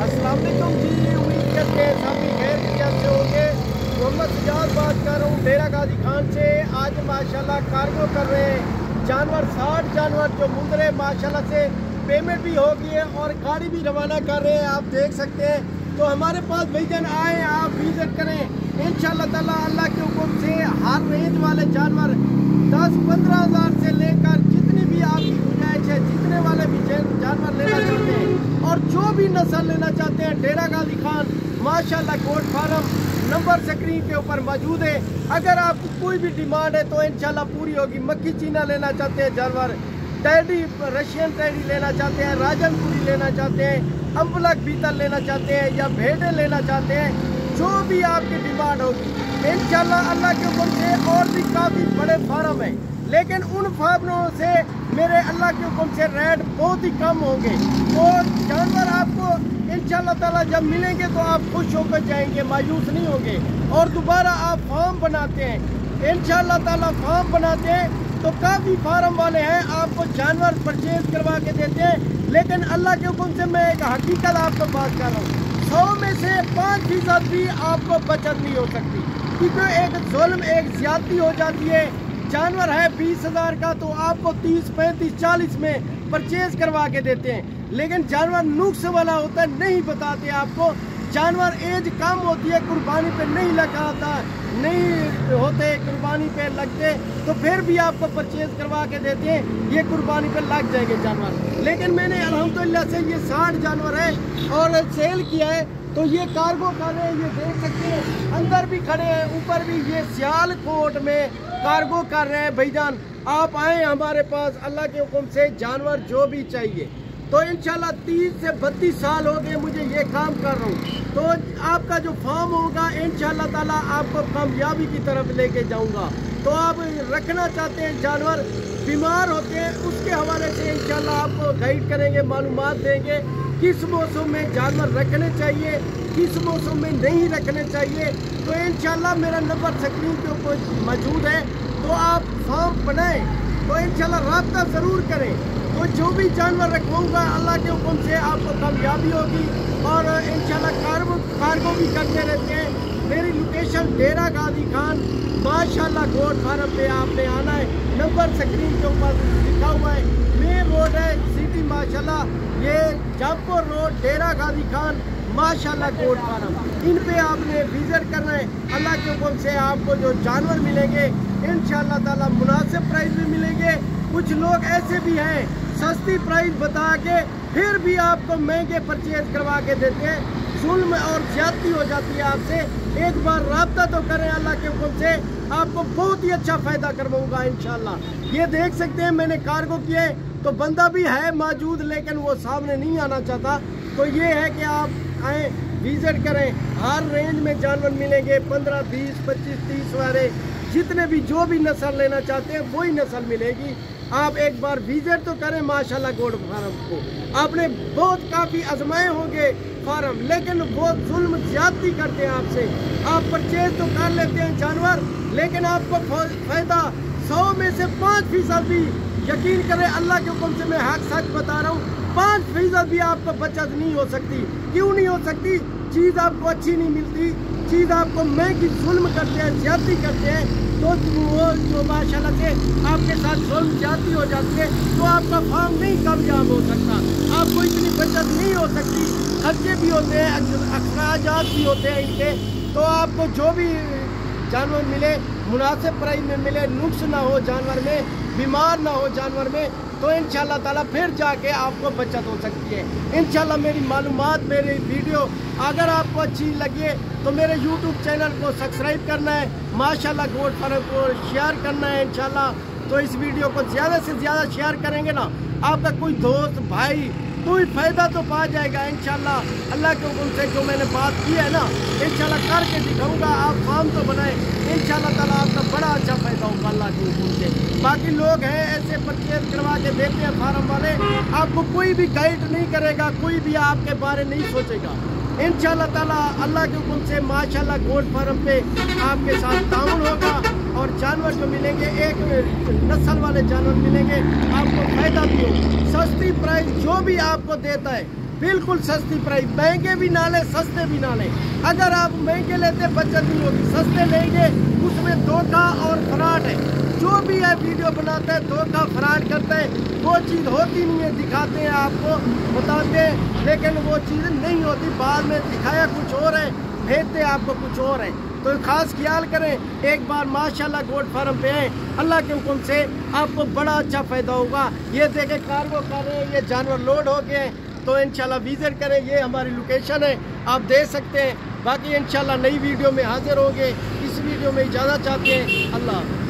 अस्सलाम वालेकुम जी, उम्मीद करते हैं सभी खैर खैरियत से होंगे। मोहम्मद सिजाद बात कर रहा हूँ डेरा गाजी खान से। आज माशाल्लाह कार्गो कर रहे हैं जानवर, 60 जानवर जो मुंदरे माशाल्लाह से पेमेंट भी हो गई है और गाड़ी भी रवाना कर रहे हैं, आप देख सकते हैं। तो हमारे पास भाईजान आए, आप विजिट करें इंशाल्लाह ताला। अल्लाह के हुक्म से हर रेंज वाले जानवर 10-15 हज़ार से लेकर जितनी भी आपकी गुंजाइश है, जितने वाले भी जानवर लेना चाहते हैं और जो भी नस्ल लेना चाहते हैं, डेरा गाजी खान माशाल्लाह गोट फार्म नंबर स्क्रीन के ऊपर मौजूद है। अगर आपको कोई भी डिमांड है तो इंशाल्लाह पूरी होगी। मक्खी चीना लेना चाहते हैं जानवर, टैडी रशियन टैडी लेना चाहते हैं, राजनपुरी लेना चाहते हैं, अम्बलक बीतल लेना चाहते हैं या भेड़े लेना चाहते हैं, जो भी आपकी डिमांड होगी इंशाल्लाह अल्लाह के हुक्म से। और भी काफ़ी बड़े फार्म हैं, लेकिन उन फार्मों से मेरे अल्लाह के हुक्म से रेट बहुत ही कम होंगे। और जानवर आपको इंशाल्लाह ताला जब मिलेंगे तो आप खुश होकर जाएंगे, मायूस नहीं होंगे। और दोबारा आप फार्म बनाते हैं इंशाल्लाह ताला, फार्म बनाते हैं तो काफ़ी फार्म वाले हैं आपको जानवर परचेज करवा के देते हैं। लेकिन अल्लाह के हुक्म से मैं एक हकीकत आपको बात कर रहा हूँ, 100 में से 5% भी आपको बचत नहीं हो सकती, क्योंकि एक जुल्म, एक ज्यादती हो जाती है। जानवर है 20 हज़ार का तो आपको 30, 35, 40 में परचेज करवा के देते हैं। लेकिन जानवर नुक्स वाला होता है, नहीं बताते आपको। जानवर एज कम होती है, कुर्बानी पे नहीं लगा होता, नहीं होते कुर्बानी पे लगते, तो फिर भी आपको परचेज करवा के देते हैं, ये कुर्बानी पे लग जाएंगे जानवर। लेकिन मैंने अल्हम्दुलिल्लाह से ये 60 जानवर है और सेल किया है। तो ये कार्गो कर रहे हैं, ये देख सकते हैं, अंदर भी खड़े हैं, ऊपर भी। ये सियालकोट में कार्गो कर रहे हैं भाईजान। आप आए हमारे पास, अल्लाह के हुक्म से जानवर जो भी चाहिए। तो इंशाल्लाह 30 से 32 साल हो गए मुझे ये काम कर रहा हूँ। तो आपका जो फार्म होगा इंशाल्लाह ताला आपको कामयाबी की तरफ लेके जाऊँगा। तो आप रखना चाहते हैं जानवर, बीमार होते हैं, उसके हवाले से इंशाल्लाह आपको गाइड करेंगे, मालूमात देंगे किस मौसम में जानवर रखने चाहिए, किस मौसम में नहीं रखने चाहिए। तो इंशाल्लाह मेरा नंबर स्क्रीन के ऊपर मौजूद है, तो आप फार्म बनाएं तो इंशाल्लाह राब्ता ज़रूर करें। तो जो भी जानवर रखवाऊँगा अल्लाह के हुक्म से आपको कामयाबी होगी। और इंशाल्लाह कार्गो भी करते रहते हैं। मेरी लोकेशन डेरा गाजी खान माशाल्लाह गोट फार्म पे आपने आना है, नंबर स्क्रीन के ऊपर लिखा हुआ है। मेन रोड है सिटी माशाल्लाह, ये जमपुर रोड, डेरा गाजी खान माशाल्लाह गोट फार्म, इन पे आपने विजिट करना है। अल्लाह के हुक्म से आपको जो जानवर मिलेंगे इंशाल्लाह ताला मुनासिब प्राइस में मिलेंगे। कुछ लोग ऐसे भी हैं सस्ती प्राइस बता के फिर भी आपको महंगे परचेज करवा के देते हैं। जुल्म और ज्यादती हो जाती है आपसे। एक बार राब्ता तो करें अल्लाह के हुक्म से, आपको बहुत ही अच्छा फ़ायदा करवाऊँगा इंशाल्लाह। ये देख सकते हैं मैंने कार्गो किए, तो बंदा भी है मौजूद लेकिन वो सामने नहीं आना चाहता। तो ये है कि आप आएँ, विजिट करें, हर रेंज में जानवर मिलेंगे, 15, 20, 25, 30 वाले, जितने भी जो भी नस्ल लेना चाहते हैं वही नस्ल मिलेगी। आप एक बार विजिट तो करें माशाल्लाह गोट फार्म को। आपने बहुत काफ़ी आजमाए होंगे फार्म, लेकिन वो जुल्म ज्यादती करते हैं आपसे। आप परचेज तो कर लेते हैं जानवर, लेकिन आपको फ़ायदा 100 में से 5% भी, यकीन करें अल्लाह के हुक्म से मैं हक सच बता रहा हूँ, 5% भी आपको बचत नहीं हो सकती। क्यों नहीं हो सकती? चीज़ आपको अच्छी नहीं मिलती, चीज़ आपको महंगी जुल्म करते हैं, ज्यादती करते हैं। तो वो जो माशाल्लाह से आपके साथ जुल्म ज्यादती हो जाती है, तो आपका फार्म नहीं कामयाब हो सकता, आपको इतनी बचत नहीं हो सकती। खर्चे भी होते हैं, अखराजात भी होते हैं इनके। तो आपको जो भी जानवर मिले मुनासिब प्राइस में मिले, नुक्स ना हो जानवर में, बीमार ना हो जानवर में, तो इंशाल्लाह ताला फिर जाके आपको बचत हो सकती है। इंशाल्लाह मेरी मालूमात, मेरी वीडियो अगर आपको अच्छी लगे तो मेरे YouTube चैनल को सब्सक्राइब करना है, माशाल्लाह गोट फार्म को शेयर करना है इंशाल्लाह। तो इस वीडियो को ज़्यादा से ज़्यादा शेयर करेंगे ना, आपका कोई दोस्त भाई कोई फ़ायदा तो पा जाएगा इंशाल्लाह। अल्लाह के हुक्म से जो मैंने बात की है ना इंशाल्लाह करके दिखाऊंगा। आप फार्म तो बनाएं, इंशाल्लाह ताला आपका बड़ा अच्छा फ़ायदा होगा अल्लाह के हुक्म से। बाकी लोग हैं ऐसे परचेज करवा के देते हैं फार्म वाले, आपको कोई भी गाइड नहीं करेगा, कोई भी आपके बारे नहीं सोचेगा। इंशाल्लाह ताला अल्लाह के हुक्म से माशाल्लाह गोट फार्म पे आपके साथ ताउन होगा और जानवर जो मिलेंगे एक नस्ल वाले जानवर मिलेंगे, आपको फ़ायदा भी हो। सस्ती प्राइस जो भी आपको देता है بالکل سستی پرائز، مہنگے بھی نہ لیں سستے بھی نہ لیں۔ اگر آپ مہنگے لیتے بچت نہیں ہوگی، سستے لیں گے اس میں دھوکہ اور فراڈ ہے۔ جو بھی ہے ویڈیو بناتا ہے دھوکہ فراڈ کرتا ہے، وہ چیز ہوتی نہیں ہے، دکھاتے ہیں آپ کو بتاتے ہیں لیکن وہ چیز نہیں ہوتی، بعد میں دکھایا کچھ اور ہے بھیجتے آپ کو کچھ اور ہے۔ تو خاص خیال کریں، ایک بار ماشاءاللہ گوٹ فارم پہ آئیں، اللہ کے حکم سے آپ کو بڑا اچھا فائدہ ہوگا۔ یہ دیکھیں کارگو کر رہے ہیں، یہ جانور لوڈ ہو گئے ہیں، تو انشاءاللہ وزٹ کریں، یہ ہماری لوکیشن ہے، آپ دیکھ سکتے ہیں۔ باقی انشاءاللہ نئی ویڈیو میں حاضر ہوں گے، اس ویڈیو میں اجازت چاہتے ہیں، اللہ حافظ۔